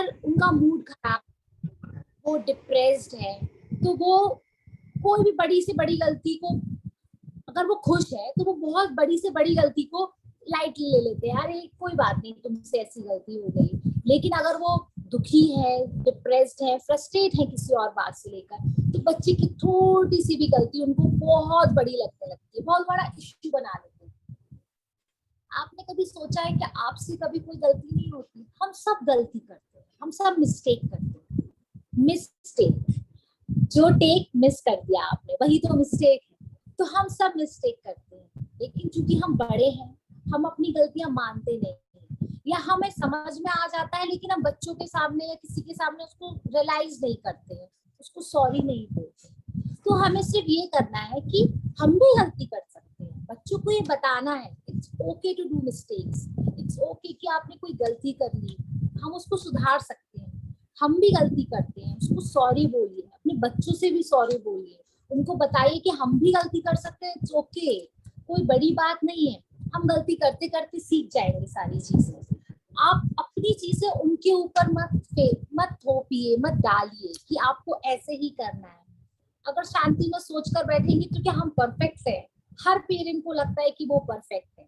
अगर उनका मूड खराब, वो डिप्रेस्ड है, तो वो कोई भी बड़ी से बड़ी गलती को, अगर वो खुश है तो वो बहुत बड़ी से बड़ी गलती को लाइटली ले लेते हैं, अरे कोई बात नहीं, तुमसे ऐसी गलती हो गई। लेकिन अगर वो दुखी है, डिप्रेस्ड है, फ्रस्ट्रेट है किसी और बात से लेकर, तो बच्चे की थोड़ी सी भी गलती उनको बहुत बड़ी लगने लगती है, बहुत बड़ा इश्यू बना लेते हैं। आपने कभी सोचा है कि आपसे कभी कोई गलती नहीं होती? हम सब गलती करते हैं, हम सब मिस्टेक करते हैं। मिस्टेक, जो टेक मिस कर दिया आपने वही तो मिस्टेक है। तो हम सब मिस्टेक करते हैं, लेकिन चूंकि हम बड़े हैं, हम अपनी गलतियां मानते नहीं हैं, या हमें समझ में आ जाता है लेकिन हम बच्चों के सामने या किसी के सामने उसको रियलाइज नहीं करते हैं, उसको सॉरी नहीं बोलते। तो हमें सिर्फ ये करना है कि हम भी गलती कर सकते हैं, बच्चों को ये बताना है it's okay to do mistakes, it's okay कि आपने कोई गलती कर ली, हम उसको सुधार सकते हैं। हम भी गलती करते हैं, उसको सॉरी बोलिए, अपने बच्चों से भी सॉरी बोलिए, उनको बताइए कि हम भी गलती कर सकते हैं, इट्स ओके, कोई बड़ी बात नहीं है, हम गलती करते करते सीख जाएंगे सारी चीजें। आप अपनी चीजें उनके ऊपर मत थोपिए, मत डालिए कि आपको ऐसे ही करना है। अगर शांति में सोचकर बैठेंगे तो क्या हम परफेक्ट है? हर पेरेंट को लगता है कि वो परफेक्ट है,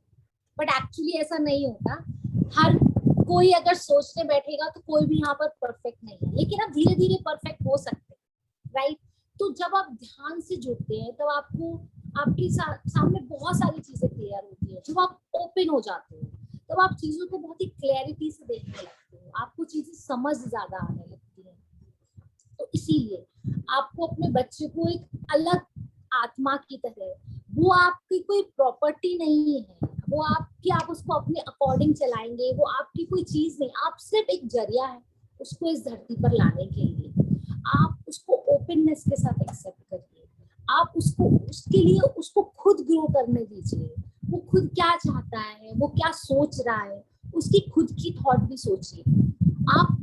बट एक्चुअली ऐसा नहीं होता। हर कोई अगर सोचने बैठेगा तो कोई भी यहाँ पर परफेक्ट नहीं है, लेकिन आप धीरे धीरे परफेक्ट हो सकते हैं, राइट? तो जब आप ध्यान से जुड़ते हैं तब आपको आपके सामने बहुत सारी चीजें क्लियर होती है। जब आप ओपन हो जाते हो तब आप चीजों को बहुत ही क्लैरिटी से देखने लगते हो, आपको चीजें समझ ज्यादा आने लगती है। तो इसीलिए आपको अपने बच्चे को एक अलग आत्मा की तरह, वो आपकी कोई प्रॉपर्टी नहीं है, वो आपकी, आप उसको अपने अकॉर्डिंग चलाएंगे, वो आपकी कोई चीज नहीं, आप सिर्फ एक जरिया है उसको इस धरती पर लाने के लिए। आप उसको ओपननेस के साथ एक्सेप्ट करिए, आप उसको, उसके लिए उसको खुद ग्रो करने दीजिए। वो खुद क्या चाहता है, वो क्या सोच रहा है, उसकी खुद की थॉट भी सोचिए, आप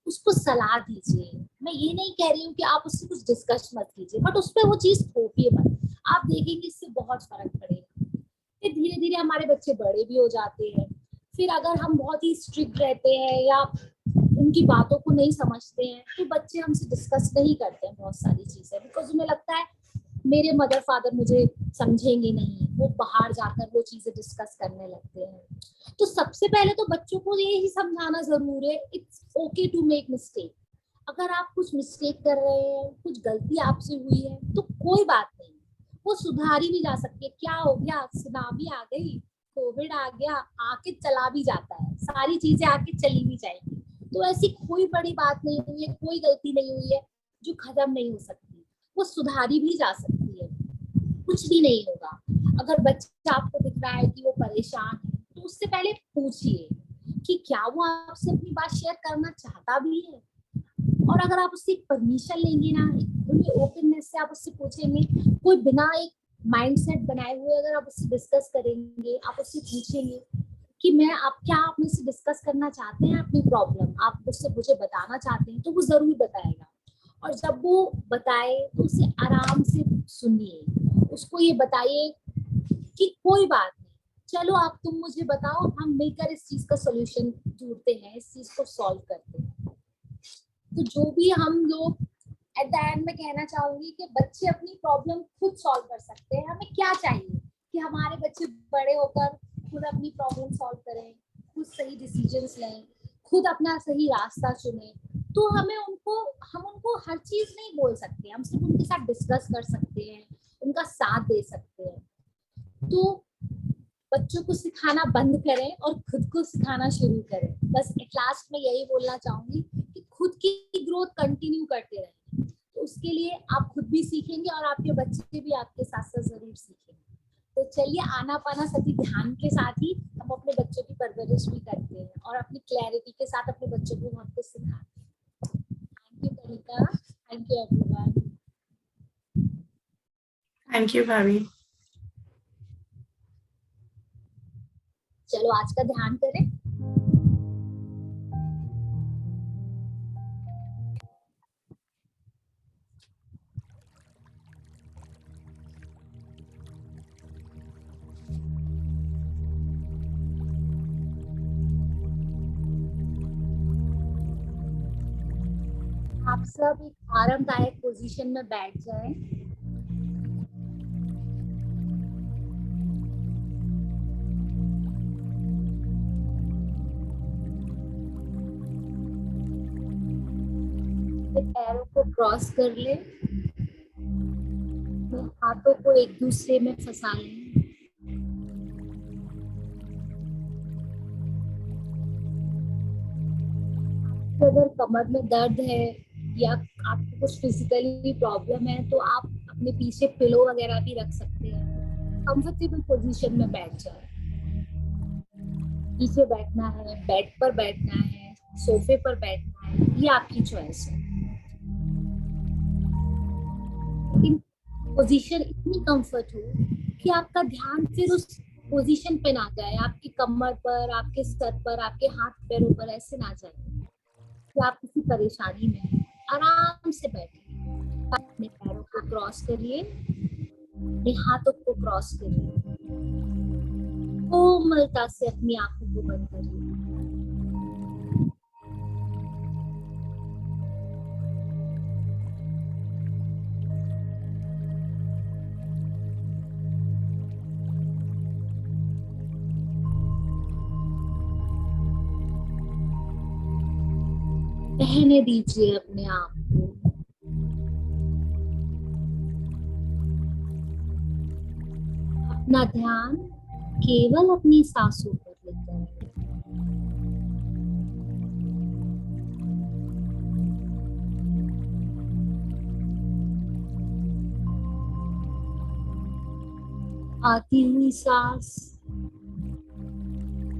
उसको सलाह दीजिए। मैं ये नहीं कह रही हूँ कि आप उससे कुछ डिस्कस मत कीजिए, बट उस पर वो चीज थोपिए मत, आप देखेंगे इससे बहुत फर्क पड़ेगा। फिर धीरे धीरे हमारे बच्चे बड़े भी हो जाते हैं, फिर अगर हम बहुत ही स्ट्रिक्ट रहते हैं या उनकी बातों को नहीं समझते हैं तो बच्चे हमसे डिस्कस नहीं करते हैं बहुत सारी चीजें, बिकॉज उन्हें लगता है मेरे मदर फादर मुझे समझेंगे नहीं, वो बाहर जाकर वो चीजें डिस्कस करने लगते हैं। तो सबसे पहले तो बच्चों को ये ही समझाना जरूर है, it's okay to make mistake. अगर आप कुछ मिस्टेक कर रहे हैं, कुछ गलती आपसे हुई है तो कोई बात नहीं, वो सुधारी भी जा सकती है। क्या हो गया, सुनामी आ गई, कोविड आ गया, आके चला भी जाता है, सारी चीजें आके चली भी जाएंगी। तो ऐसी कोई बड़ी बात नहीं हुई है, कोई गलती नहीं हुई है जो खत्म नहीं हो सकती, वो सुधारी भी जा सकती है, कुछ भी नहीं होगा। अगर बच्चा आपको दिख रहा है कि वो परेशान है तो उससे पहले पूछिए कि क्या वो आपसे अपनी बात शेयर करना चाहता भी है। और अगर आप उससे परमिशन लेंगे ना, उनकी ओपननेस से आप उससे पूछेंगे, कोई बिना एक माइंडसेट बनाए हुए अगर आप उससे डिस्कस करेंगे, आप उससे पूछेंगे कि मैं आप क्या, आप मुझसे डिस्कस करना चाहते हैं अपनी प्रॉब्लम, आप उससे मुझे बताना चाहते हैं, तो वो जरूर बताएगा। और जब वो बताए तो उसे आराम से सुनिए, उसको ये बताइए कि कोई बात नहीं, चलो आप तुम मुझे बताओ, हम मिलकर इस चीज का सोल्यूशन ढूंढते हैं, इस चीज को सॉल्व करते हैं। तो जो भी हम लोग एट द एंड में कहना चाहूंगी कि बच्चे अपनी प्रॉब्लम खुद सॉल्व कर सकते हैं। हमें क्या चाहिए कि हमारे बच्चे बड़े होकर खुद अपनी प्रॉब्लम सॉल्व करें, खुद सही डिसीजंस लें, खुद अपना सही रास्ता चुने। तो हम उनको हर चीज नहीं बोल सकते, हम सिर्फ उनके साथ डिस्कस कर सकते हैं, उनका साथ दे सकते हैं। तो बच्चों को सिखाना बंद करें और खुद को सिखाना शुरू करें। बस एट लास्ट में यही बोलना चाहूंगी कि खुद की ग्रोथ कंटिन्यू करते रहें, तो उसके लिए आप खुद भी सीखेंगे और आपके बच्चे भी आपके साथ साथ जरूर सीखेंगे। तो चलिए, आनापाना सती ध्यान के साथ ही हम अपने बच्चों की परवरिश भी करते हैं और अपनी क्लैरिटी के साथ अपने बच्चों को बहुत कुछ सिखाते हैं। Thank you Kanika, thank you everyone. Thank you भाभी। चलो आज का ध्यान करें। आप सब एक आरामदायक पोजीशन में बैठ जाएं। पैरों को क्रॉस कर ले, हाथों को एक दूसरे में फंसा लें। अगर कमर में दर्द है या आपको कुछ फिजिकली प्रॉब्लम है तो आप अपने पीछे पिलो वगैरह भी रख सकते हैं। कंफर्टेबल पोजीशन में बैठ जाए। नीचे बैठना है, बेड पर बैठना है, सोफे पर बैठना है, ये आपकी चॉइस है। लेकिन पोजीशन इतनी कंफर्ट हो कि आपका ध्यान फिर उस पोजीशन पे ना जाए, आपकी कमर पर, आपके सर पर, आपके हाथ पैरों पर ऐसे ना जाए कि आप किसी परेशानी में हैं। आराम से बैठिए, अपने पैरों को क्रॉस करिए, अपने हाथों को क्रॉस करिए, कोमलता से अपनी आंखों को बंद करिए। रहने दीजिए अपने आप को। अपना ध्यान केवल अपनी सांसों पर लेकर आइए। आती हुई सांस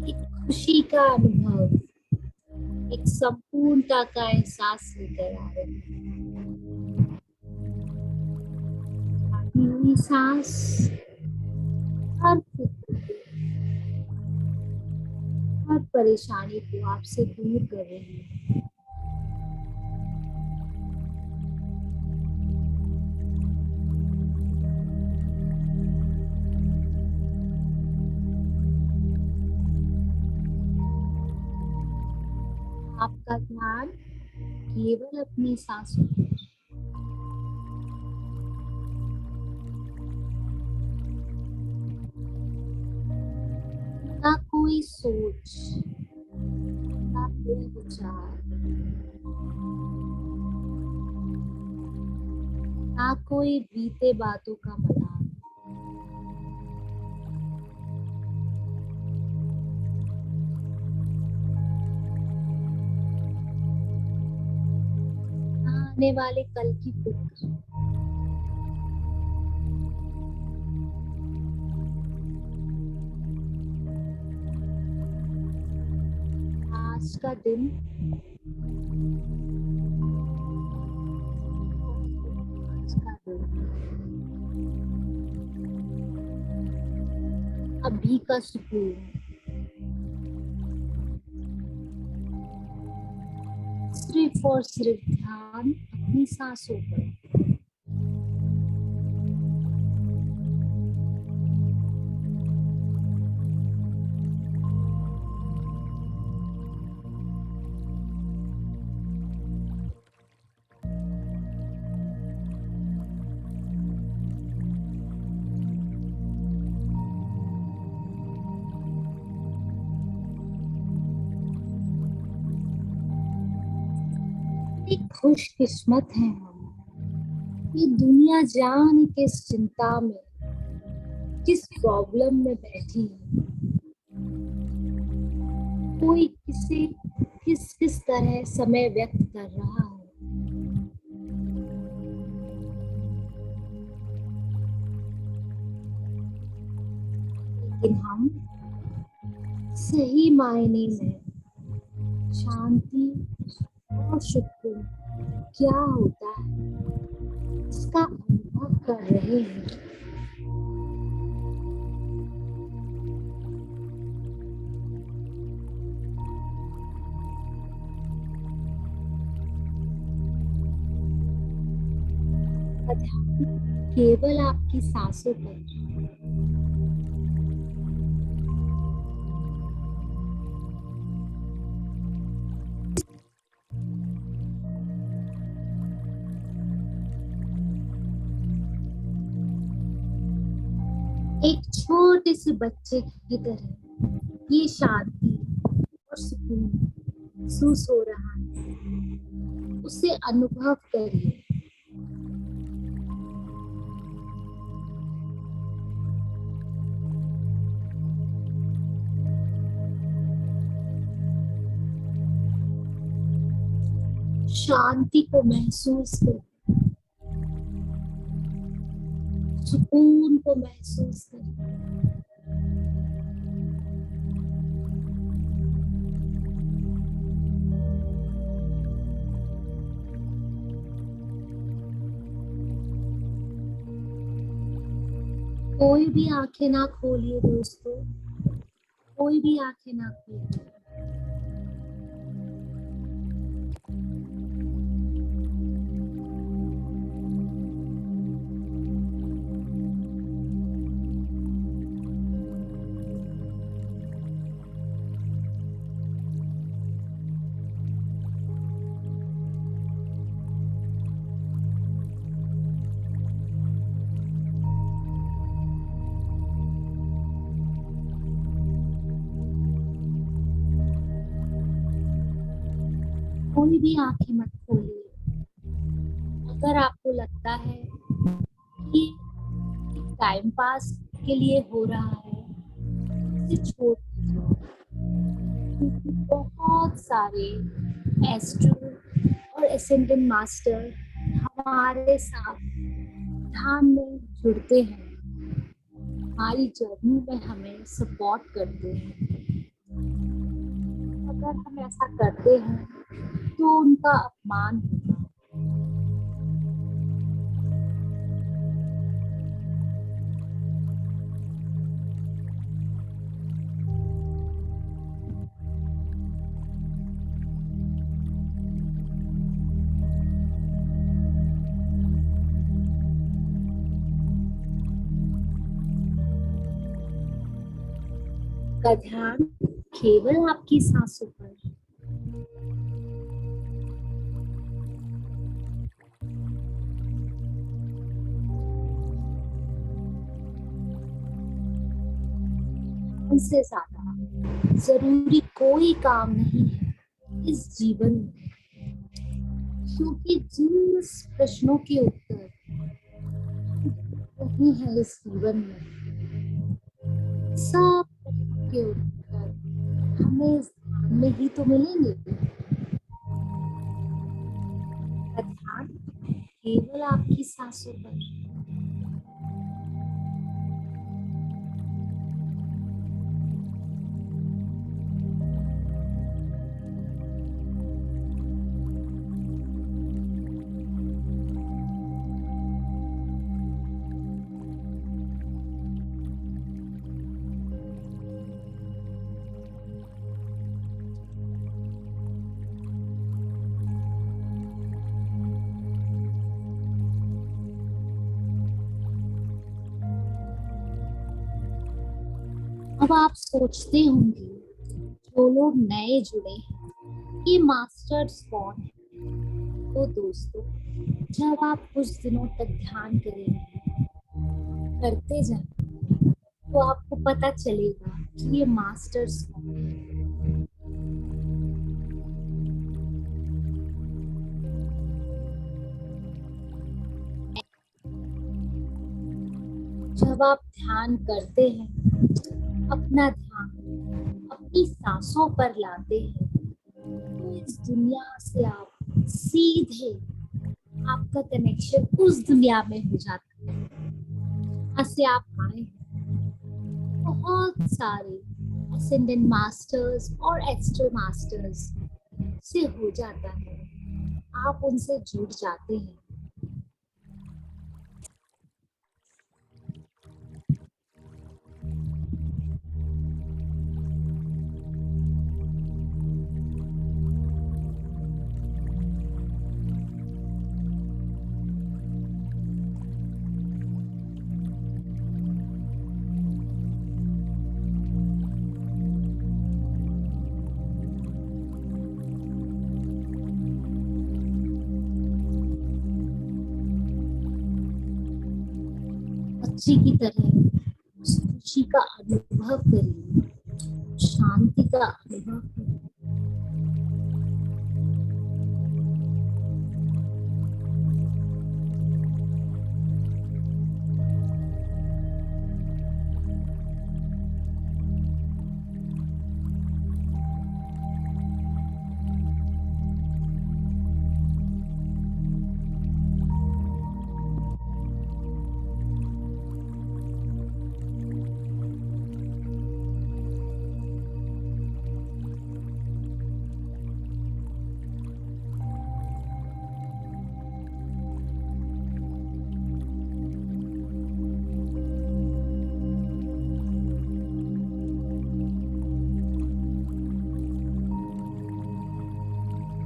एक खुशी का अनुभव, एक संपूर्णता का एहसास लेकर आ रहे हैं। आती हुई सांस हर फिक्र को, हर परेशानी को आपसे दूर कर रही है। आपका ध्यान केवल अपनी सांसों पर। ना कोई सोच, ना कोई विचार, ना कोई बीते बातों का मलाल। ना आने वाले कल की फिक्र। आज का दिन अभी का सुकून सिर्फ और सिर्फ ध्यान अपनी सांसों पर। खुशकिस्मत हैं हम, ये दुनिया जाने किस चिंता में, किस प्रॉब्लम में बैठी है। कोई किसे किस किस तरह समय व्यक्त कर रहा है। लेकिन हम सही मायने में शांति और सुकून क्या होता है इसका अनुभव कर रहे हैं। ध्यान केवल आपकी सांसों पर। छोटे से बच्चे की तरह ये शांति और सुकून महसूस हो रहा है, उसे अनुभव करिए। शांति को महसूस करिए, सुकून को महसूस करिए। कोई भी आंखें ना खोलिए दोस्तों, कोई भी आंखें ना खोलिए। कोई भी आंखें मत खोलिए। अगर आपको लगता है कि टाइम पास के लिए हो रहा है, इसे छोड़ दीजिए, क्योंकि बहुत सारे एस्ट्रो और एसेंडेंट मास्टर हमारे साथ ध्यान में जुड़ते हैं, हमारी जर्नी में हमें सपोर्ट करते हैं। अगर हम ऐसा करते हैं तो उनका अपमान होगा। का ध्यान केवल आपकी सांसों पर। उनसे ज्यादा जरूरी कोई काम नहीं है इस जीवन में, क्योंकि जिन प्रश्नों के उत्तर नहीं है इस जीवन में, सब प्रश्नों के उत्तर हमें इस ध्यान में ही तो मिलेंगे। ध्यान केवल आपकी सांसों पर। अब आप सोचते होंगे, जो लोग नए जुड़े हैं, ये मास्टर्स कौन है? तो दोस्तों, जब आप कुछ दिनों तक ध्यान करेंगे, करते जाएंगे, तो आपको पता चलेगा कि ये मास्टर्स कौन है। जब आप ध्यान करते हैं, अपना ध्यान अपनी सांसों पर लाते हैं, तो इस दुनिया से आप सीधे, आपका कनेक्शन उस दुनिया में हो जाता है जहाँ से आप आए हैं। बहुत सारे असेंडेंट मास्टर्स और एस्ट्रल मास्टर्स से हो जाता है, आप उनसे जुड़ जाते हैं। बच्चे की तरह खुशी का अनुभव करिए, शांति का अनुभव करिए।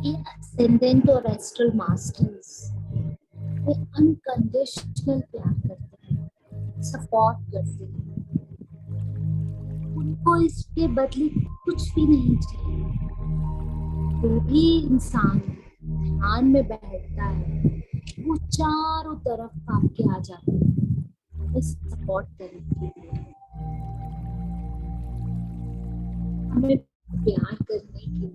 ये ascendant और astral masters ये अनकंडीशनल प्यार करते हैं, सपोर्ट करते हैं, उनको इसके बदले कुछ भी नहीं चाहिए। जो भी इंसान ध्यान में बैठता है वो चारों तरफ आपके आ जाते हैं सपोर्ट करने के लिए, हमें प्यार करने के लिए।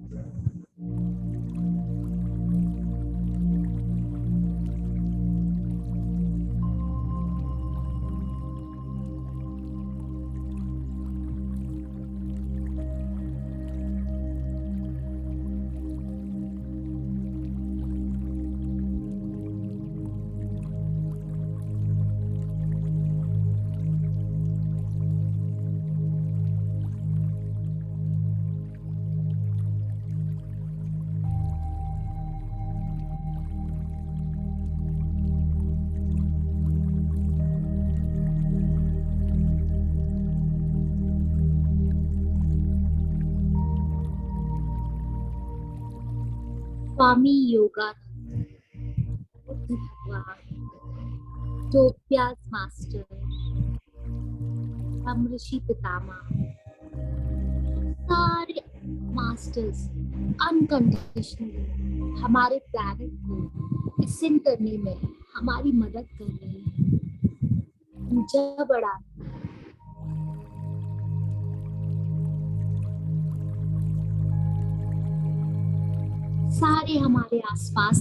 स्वामी योगानंद, बुद्ध भगवान, टोप्याज मास्टर, हम ऋषि पितामह, सारे मास्टर्स अनकंडीशनली हमारे प्लैनेट को एसेंड करने में हमारी मदद कर रहे हैं, ऊंचा बढ़ा। सारे हमारे आसपास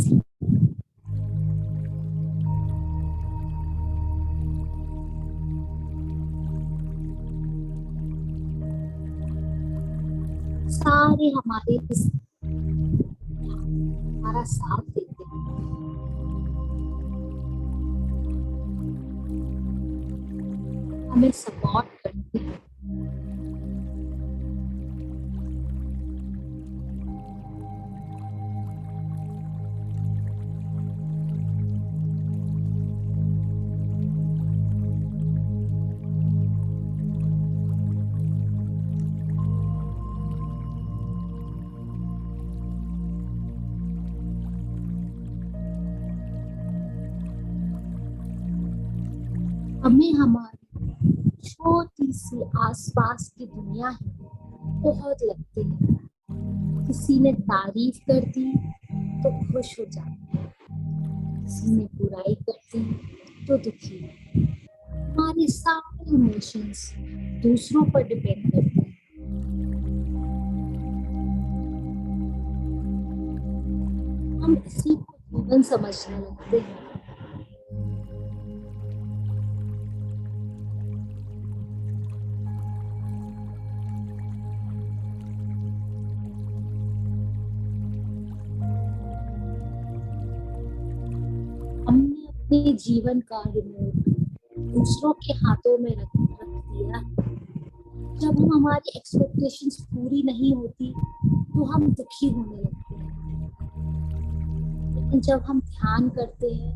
सारे हमारा साथ देते हैं, हमें सपोर्ट करते हैं। हमें हमारी छोटी सी आसपास की दुनिया ही बहुत लगती है। किसी ने तारीफ कर दी तो खुश हो जाते हैं, किसी ने बुराई कर दी तो दुखी। हमारे सारे इमोशंस दूसरों पर डिपेंड करते हैं। हम इसी को जीवन समझने लगते हैं। अपने जीवन का रिमोट दूसरों के हाथों में रख दिया। जब हम हमारी एक्सपेक्टेशंस पूरी नहीं होती तो हम दुखी होने लगते हैं, लेकिन जब हम ध्यान करते हैं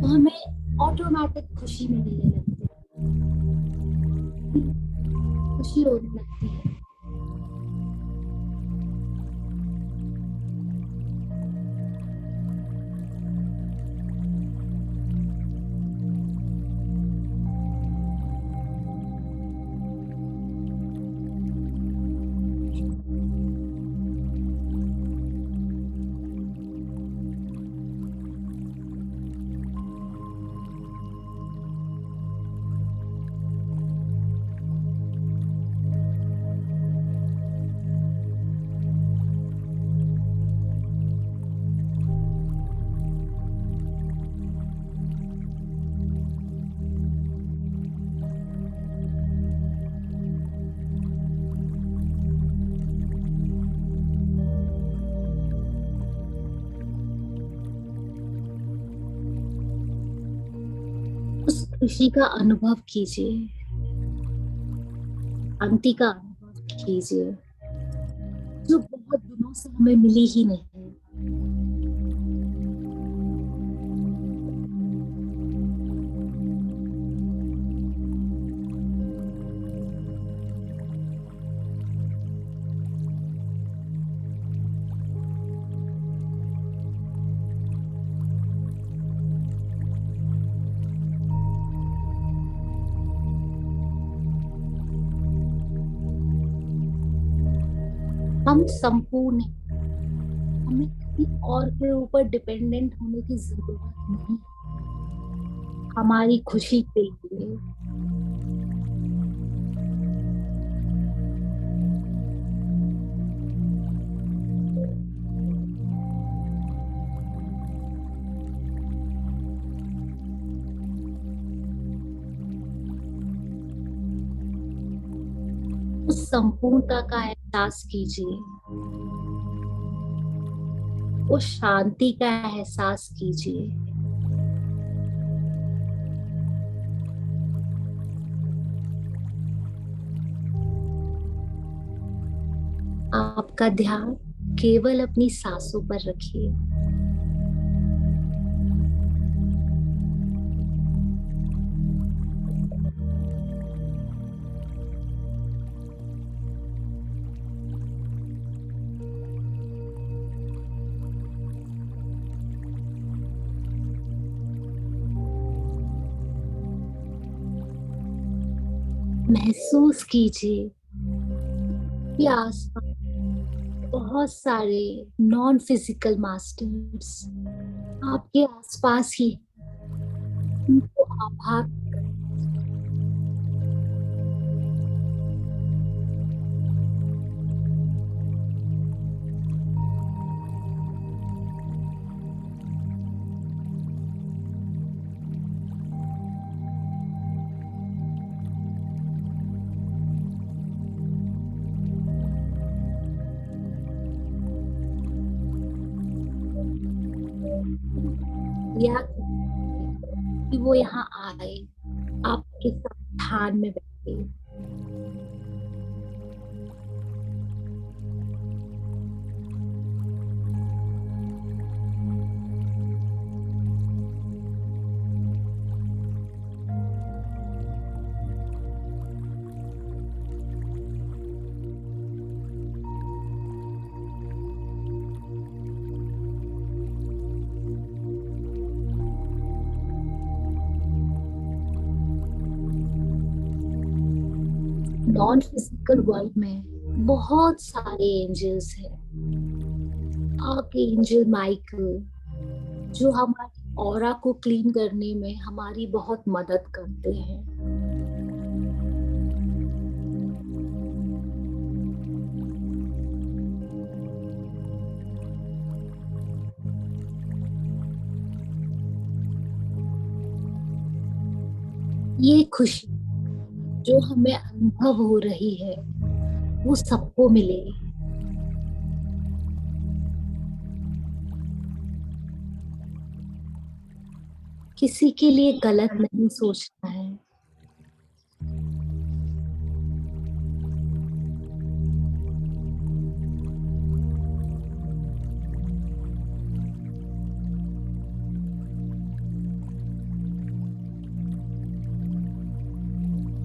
तो हमें ऑटोमेटिक खुशी मिलने लगती है, खुशी होने लगती है। खुशी का अनुभव कीजिए, शांति का अनुभव कीजिए, जो बहुत दिनों से हमें मिली ही नहीं। हम संपूर्ण हैं, हमें किसी और के ऊपर डिपेंडेंट होने की जरूरत नहीं हमारी खुशी के लिए। उस संपूर्णता का एहसास कीजिए, उस शांति का एहसास कीजिए। आपका ध्यान केवल अपनी सांसों पर रखिए। महसूस कीजिए कि आसपास बहुत सारे नॉन फिजिकल मास्टर्स आपके आसपास ही उनको आभार। या कि वो यहाँ आए, आपके साथ ध्यान में बैठे। नॉन फिजिकल वर्ल्ड में बहुत सारे एंजल्स हैं। आर्क एंजल माइकल जो हमारी ऑरा को क्लीन करने में हमारी बहुत मदद करते हैं। ये खुशी जो हमें अनुभव हो रही है वो सबको मिले। किसी के लिए गलत नहीं सोचना है।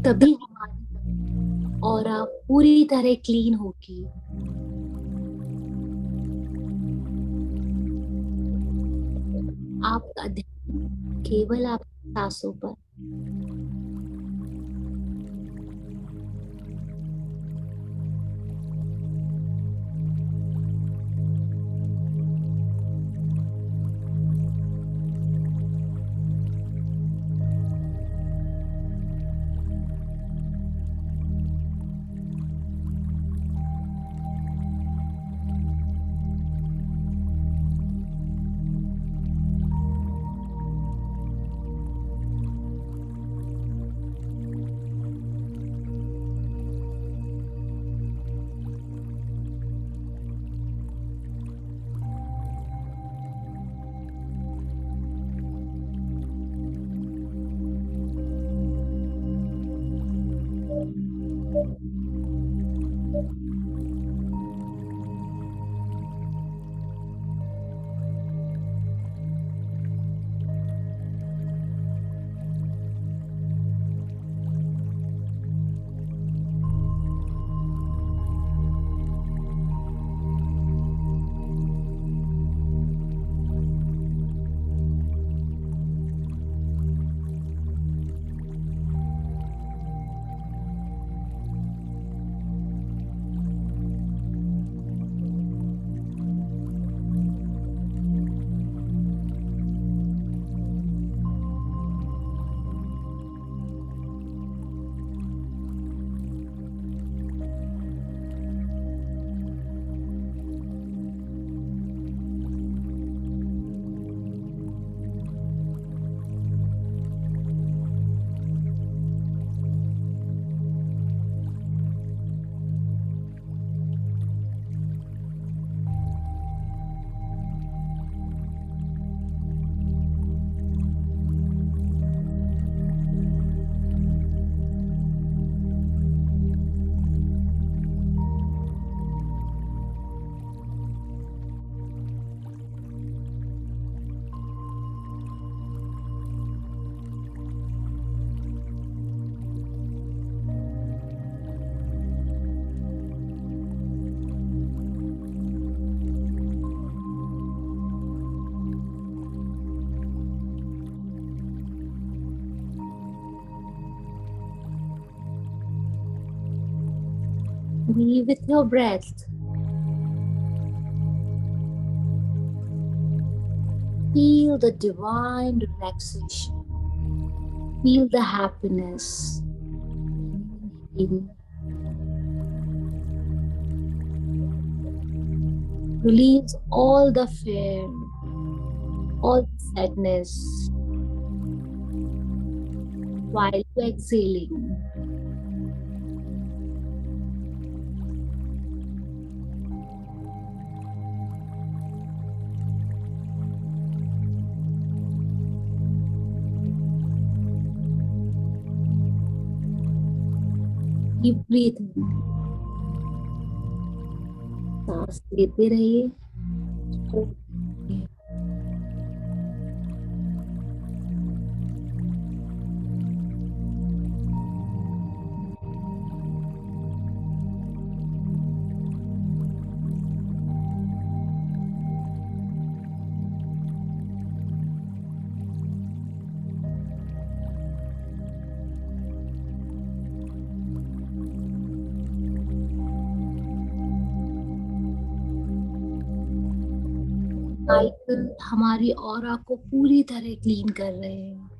तभी हमारी ऑरा पूरी तरह क्लीन होगी। आपका ध्यान केवल आपकी सांसों पर। Be with your breath. Feel the divine relaxation. Feel the happiness. Release all the fear, all the sadness while you're exhaling. Keep breathing. सांस लेते रहिए. साइकिल हमारी ऑरा को पूरी तरह क्लीन कर रहे हैं.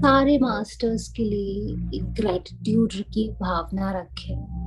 सारे मास्टर्स के लिए एक ग्रेटिट्यूड की भावना रखें.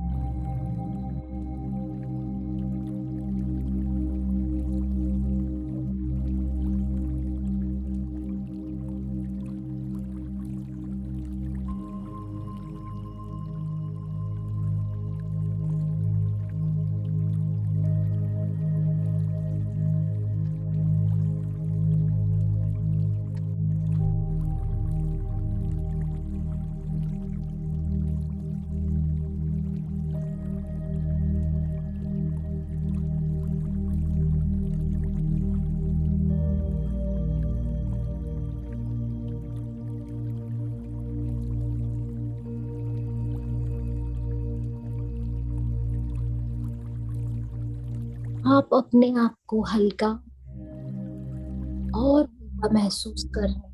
आप अपने आप को हल्का और हल्का महसूस कर रहे हैं.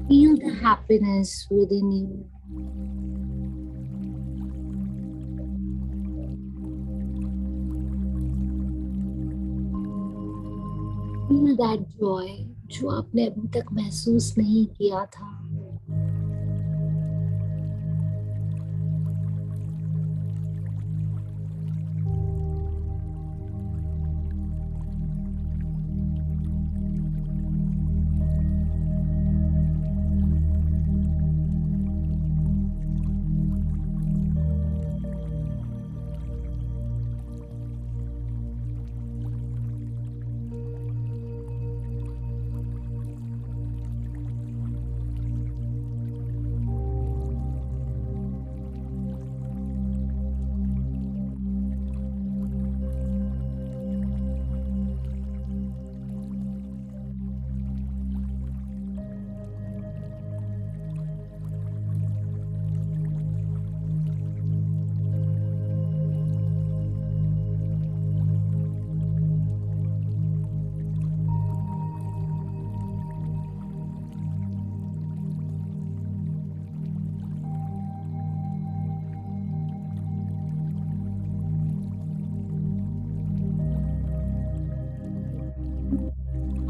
Feel the happiness within you. Feel that joy जो आपने अभी तक महसूस नहीं किया था.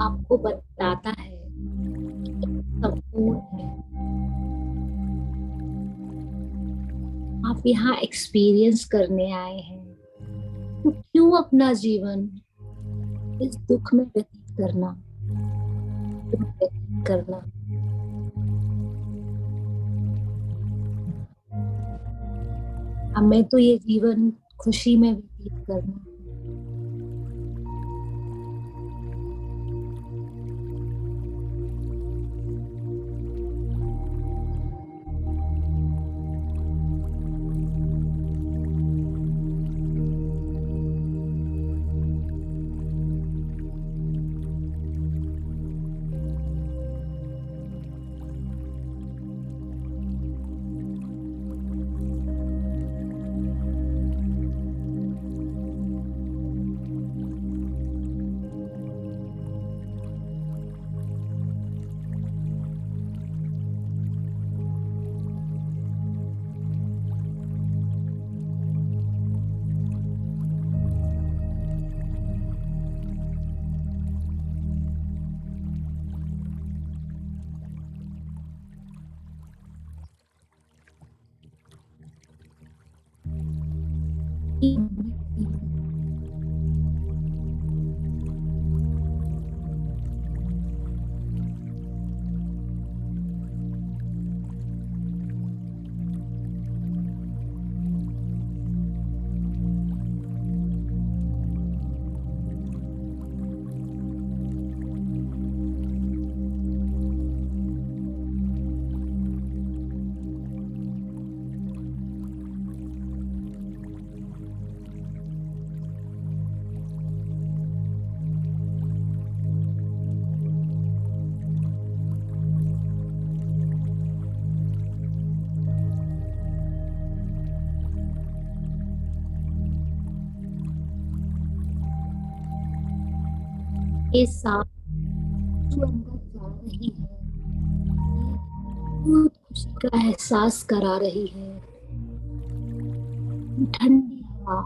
आपको बताता है संपूर्ण है। आप यहाँ एक्सपीरियंस करने आए हैं, तो क्यों अपना जीवन इस दुख में व्यतीत करना, व्यतीत करना। हमें तो ये जीवन खुशी में व्यतीत करना है। ये सांस जो अंदर जा रही है, बहुत खुशी का एहसास करा रही है। ठंडी हवा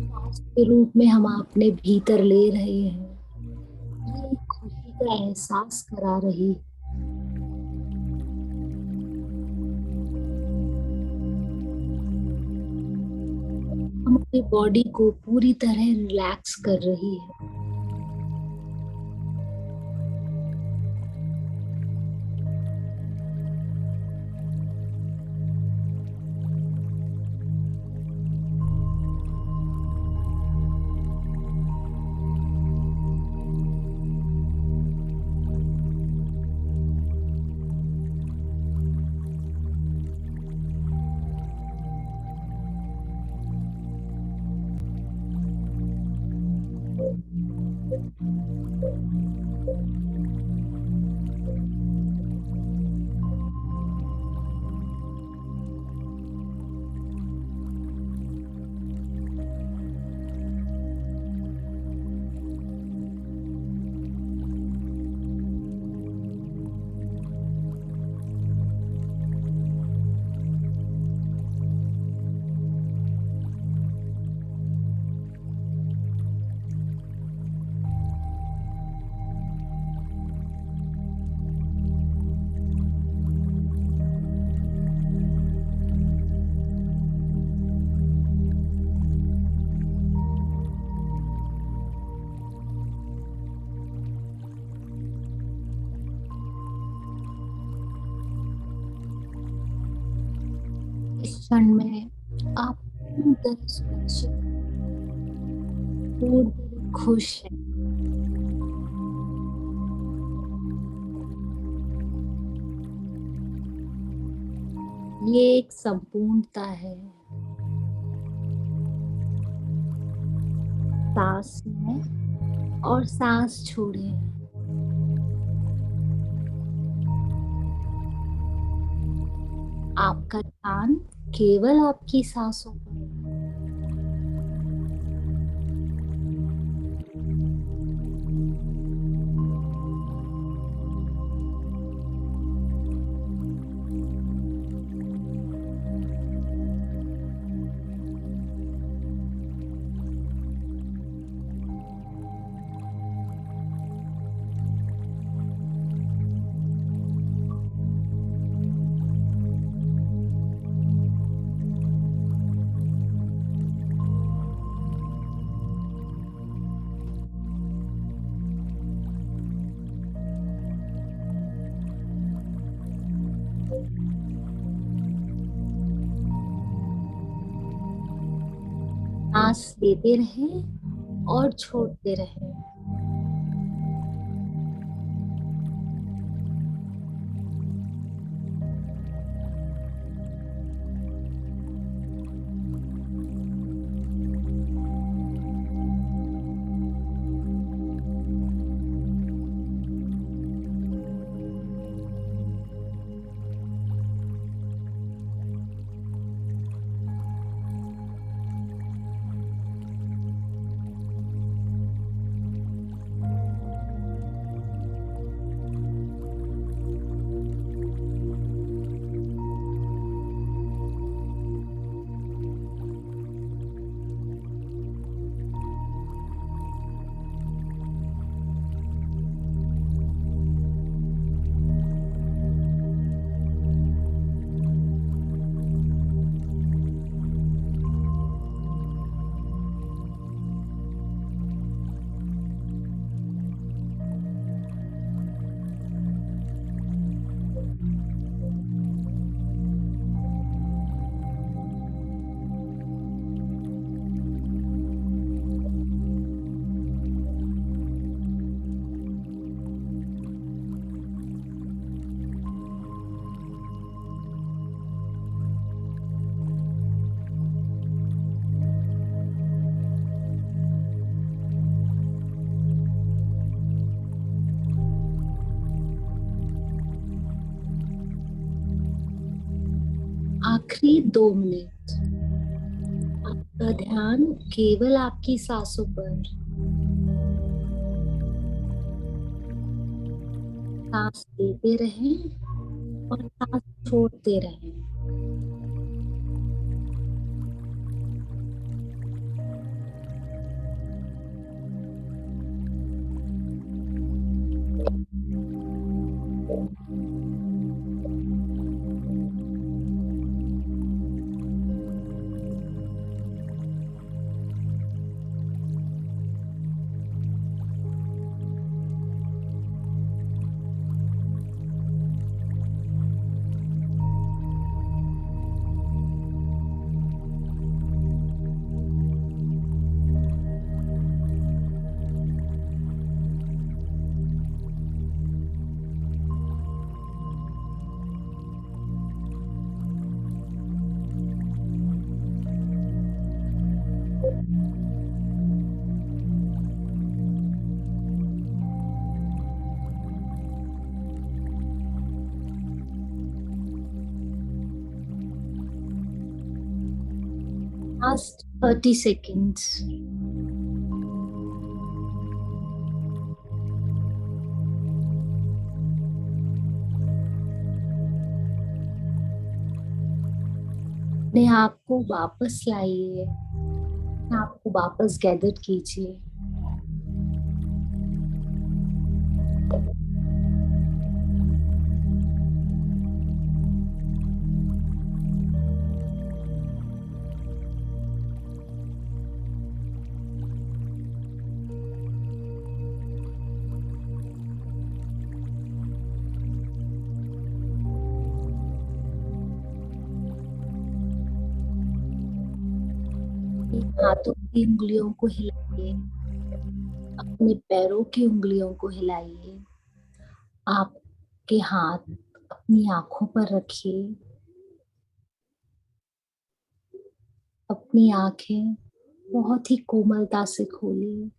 सांस के रूप में हम अपने भीतर ले रहे हैं, ये खुशी का एहसास करा रही है। हमारी बॉडी को पूरी तरह रिलैक्स कर रही है। इस क्षण में आप पूरी तरह सुरक्षित, पूरी तरह खुश हैं। ये एक संपूर्णता है। सांस लें और सांस छोड़ें। आपका ध्यान केवल आपकी सांसों पर है। सांस लेते रहें और छोड़ते रहें। आखिरी 2 मिनट आपका ध्यान केवल आपकी सांसों पर। सांस लेते रहें और सांस छोड़ते रहें। Last 30 seconds. अपने आप को वापस लाइए, अपने आप को वापस गैदर कीजिए। हाथों की उंगलियों को हिलाइए, अपने पैरों की उंगलियों को हिलाइए। आपके हाथ अपनी आंखों पर रखिए, अपनी आंखें बहुत ही कोमलता से खोलिए।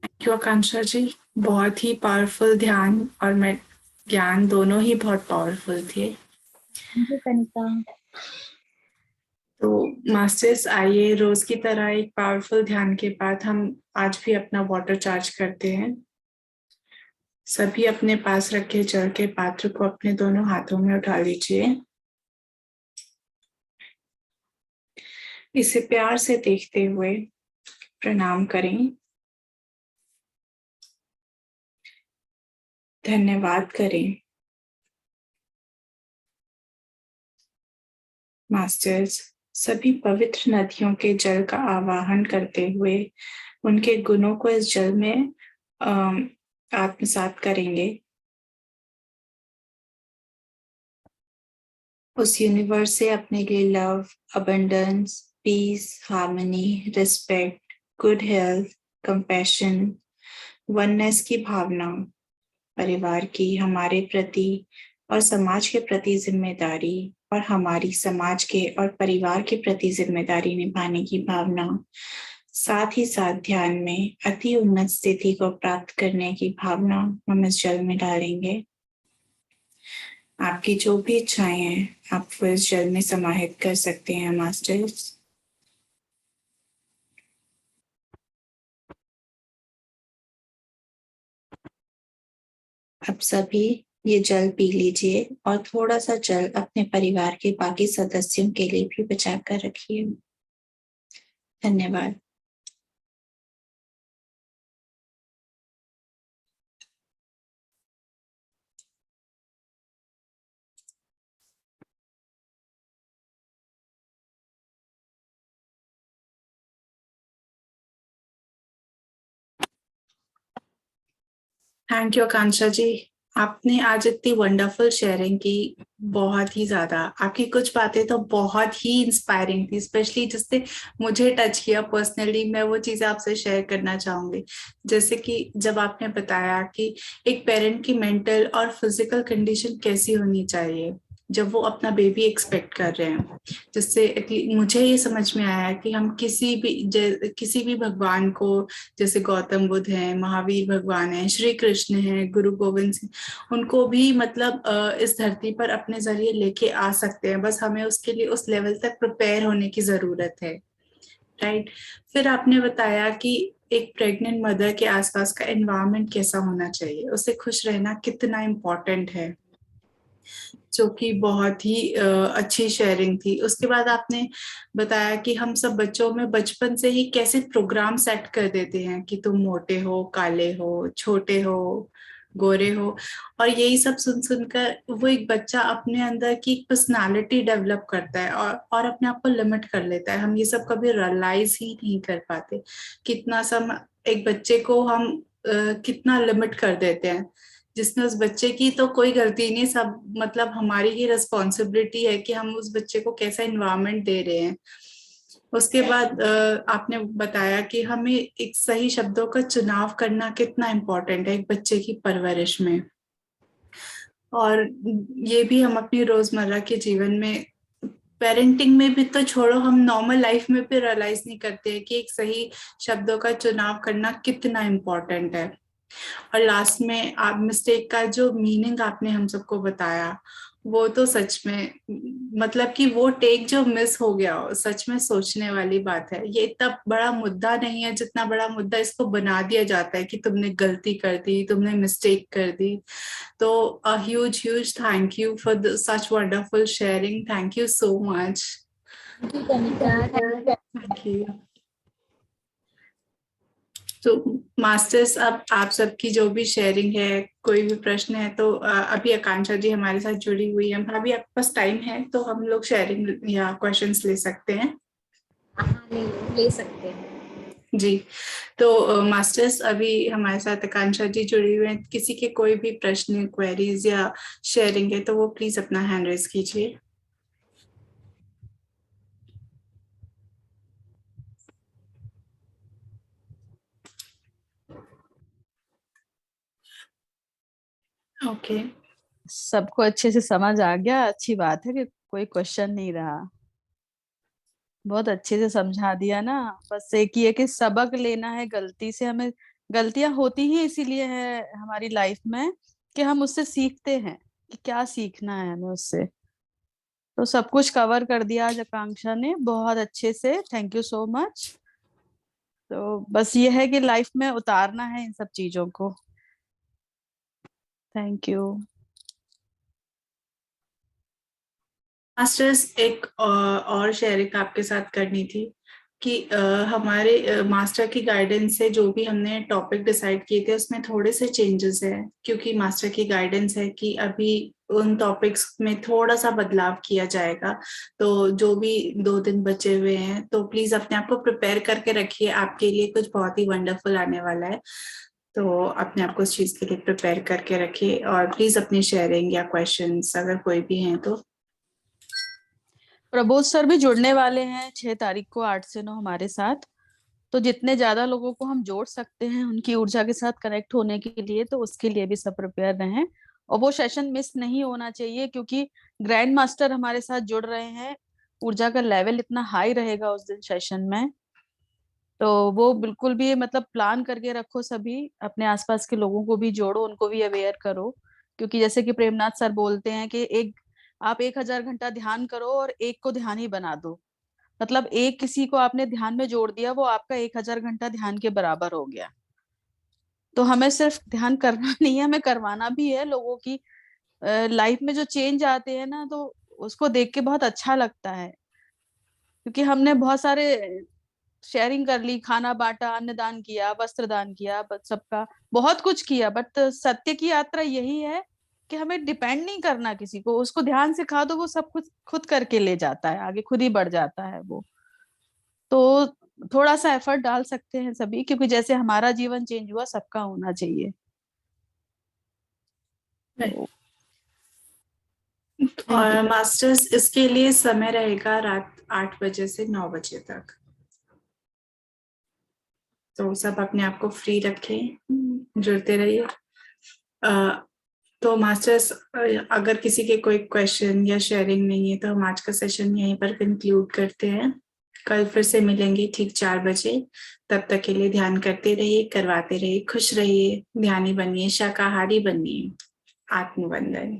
थैंक यू आकांक्षा जी, बहुत ही पावरफुल ध्यान और मैं ज्ञान दोनों ही बहुत पावरफुल थे। कनिका, तो मास्टर्स, आइए रोज की तरह एक पावरफुल ध्यान के बाद हम आज भी अपना वाटर चार्ज करते हैं। सभी अपने पास रखे जल के पात्र को अपने दोनों हाथों में उठा लीजिए। इसे प्यार से देखते हुए प्रणाम करें, धन्यवाद करें। मास्टर्स, सभी पवित्र नदियों के जल का आवाहन करते हुए उनके गुणों को इस जल में आत्मसात करेंगे। उस यूनिवर्स से अपने लिए love, abundance, peace, harmony, respect, good health, compassion, oneness की भावना, परिवार की हमारे प्रति और समाज के प्रति जिम्मेदारी, और हमारी समाज के और परिवार के प्रति जिम्मेदारी निभाने की भावना, साथ ही साथ ध्यान में अति उन्नत स्थिति को प्राप्त करने की भावना हम इस जल में डालेंगे। आपकी जो भी इच्छाएं हैं आप वो इस जल में समाहित कर सकते हैं मास्टर्स। अब सभी ये जल पी लीजिए और थोड़ा सा जल अपने परिवार के बाकी सदस्यों के लिए भी बचा कर रखिए। धन्यवाद। थैंक यू आकांक्षा जी, आपने आज इतनी वंडरफुल शेयरिंग की, बहुत ही ज्यादा। आपकी कुछ बातें तो बहुत ही इंस्पायरिंग थी, स्पेशली जिससे मुझे टच किया पर्सनली। मैं वो चीजें आपसे शेयर करना चाहूंगी, जैसे कि जब आपने बताया कि एक पेरेंट की मेंटल और फिजिकल कंडीशन कैसी होनी चाहिए जब वो अपना बेबी एक्सपेक्ट कर रहे हैं, जिससे कि मुझे ये समझ में आया कि हम किसी भी भगवान को, जैसे गौतम बुद्ध हैं, महावीर भगवान हैं, श्री कृष्ण हैं, गुरु गोविंद सिंह, उनको भी मतलब इस धरती पर अपने जरिए लेके आ सकते हैं, बस हमें उसके लिए उस लेवल तक प्रिपेयर होने की जरूरत है। राइट। फिर आपने बताया कि एक प्रेग्नेंट मदर के आसपास का एनवायरनमेंट कैसा होना चाहिए, उसे खुश रहना कितना इम्पोर्टेंट है, जो कि बहुत ही अच्छी शेयरिंग थी। उसके बाद आपने बताया कि हम सब बच्चों में बचपन से ही कैसे प्रोग्राम सेट कर देते हैं कि तुम मोटे हो, काले हो, छोटे हो, गोरे हो, और यही सब सुन सुनकर वो एक बच्चा अपने अंदर की पर्सनालिटी डेवलप करता है और अपने आप को लिमिट कर लेता है। हम ये सब कभी रियलाइज ही नहीं कर पाते कितना सम एक बच्चे को हम कितना लिमिट कर देते हैं, जिसमें उस बच्चे की तो कोई गलती नहीं, सब मतलब हमारी ही रिस्पॉन्सिबिलिटी है कि हम उस बच्चे को कैसा इन्वायरमेंट दे रहे हैं। उसके बाद आपने बताया कि हमें एक सही शब्दों का चुनाव करना कितना इम्पोर्टेंट है एक बच्चे की परवरिश में, और ये भी हम अपनी रोजमर्रा के जीवन में, पेरेंटिंग में भी तो छोड़ो, हम नॉर्मल लाइफ में भी रियलाइज नहीं करते कि एक सही शब्दों का चुनाव करना कितना इम्पोर्टेंट है। और लास्ट में आप मिस्टेक का जो मीनिंग आपने हम सबको बताया, वो तो सच में मतलब कि वो टेक जो मिस हो गया हो, सच में सोचने वाली बात है। ये इतना बड़ा मुद्दा नहीं है जितना बड़ा मुद्दा इसको बना दिया जाता है कि तुमने गलती कर दी, तुमने मिस्टेक कर दी। तो a huge thank you for such wonderful sharing. Thank you so much. Thank you, Kanika. Thank you. तो मास्टर्स, अब आप सबकी जो भी शेयरिंग है, कोई भी प्रश्न है तो अभी आकांक्षा जी हमारे साथ जुड़ी हुई है। अभी आपके पास टाइम है तो हम लोग शेयरिंग या क्वेश्चंस ले सकते हैं। हाँ, ले सकते हैं जी। तो मास्टर्स, अभी हमारे साथ आकांक्षा जी जुड़ी हुई हैं, किसी के कोई भी प्रश्न, क्वेरीज या शेयरिंग है तो वो प्लीज अपना हैंड रेज कीजिए। ओके। सबको अच्छे से समझ आ गया, अच्छी बात है कि कोई क्वेश्चन नहीं रहा। बहुत अच्छे से समझा दिया ना। बस एक ही है कि सबक लेना है गलती से। हमें गलतियां होती ही इसीलिए है हमारी लाइफ में कि हम उससे सीखते हैं कि क्या सीखना है हमें उससे। तो सब कुछ कवर कर दिया आज आकांक्षा ने बहुत अच्छे से। Thank you so much. तो बस ये है कि लाइफ में उतारना है इन सब चीजों को। Thank you. मास्टर्स, एक और शेयरिंग आपके साथ करनी थी कि हमारे मास्टर की गाइडेंस से जो भी हमने टॉपिक डिसाइड किए थे उसमें थोड़े से चेंजेस है, क्योंकि मास्टर की गाइडेंस है कि अभी उन टॉपिक्स में थोड़ा सा बदलाव किया जाएगा। तो जो भी 2 दिन बचे हुए हैं तो प्लीज अपने आप को प्रिपेयर करके रखिए, आपके लिए कुछ बहुत ही वंडरफुल आने वाला है। तो अपने आप को उस चीज के लिए प्रिपेयर करके रखिए, और प्लीज अपनी शेयरिंग या क्वेश्चंस अगर कोई भी हैं तो। प्रबोध सर भी जुड़ने वाले हैं 6 तारीख को 8 से 9 हमारे साथ। तो जितने ज्यादा लोगों को हम जोड़ सकते हैं उनकी ऊर्जा के साथ कनेक्ट होने के लिए, तो उसके लिए भी सब प्रिपेयर रहें। और वो सेशन मिस नहीं होना चाहिए, क्योंकि ग्रैंड मास्टर हमारे साथ जुड़ रहे हैं। ऊर्जा का लेवल इतना हाई रहेगा उस दिन सेशन में। तो वो बिल्कुल भी मतलब प्लान करके रखो, सभी अपने आसपास के लोगों को भी जोड़ो, उनको भी अवेयर करो। क्योंकि जैसे कि प्रेमनाथ सर बोलते हैं कि आप 1000 घंटा ध्यान करो और एक को ध्यान ही बना दो। मतलब एक किसी को आपने ध्यान में जोड़ दिया, वो आपका 1000 घंटा ध्यान के बराबर हो गया। तो हमें सिर्फ ध्यान करना नहीं है, हमें करवाना भी है। लोगों की लाइफ में जो चेंज आते हैं ना, तो उसको देख के बहुत अच्छा लगता है। क्योंकि हमने बहुत सारे शेयरिंग कर ली, खाना बांटा, अन्नदान किया, वस्त्र दान किया, सबका बहुत कुछ किया। बट सत्य की यात्रा यही है कि हमें डिपेंड नहीं करना किसी को। उसको ध्यान सिखा दो, वो सब कुछ खुद करके ले जाता है आगे, खुद ही बढ़ जाता है वो। तो थोड़ा सा एफर्ट डाल सकते हैं सभी, क्योंकि जैसे हमारा जीवन चेंज हुआ, सबका होना चाहिए। तो थैंक यू। और मास्टर्स इसके लिए समय रहेगा रात 8 बजे से 9 बजे तक। तो सब अपने आप को फ्री रखें, जुड़ते रहिए। तो मास्टर्स, अगर किसी के कोई क्वेश्चन या शेयरिंग नहीं है तो हम आज का सेशन यहीं पर कंक्लूड करते हैं। कल फिर से मिलेंगे ठीक 4 बजे। तब तक के लिए ध्यान करते रहिए, करवाते रहिए, खुश रहिए, ध्यानी बनिए, शाकाहारी बनिए। आत्मवंदन।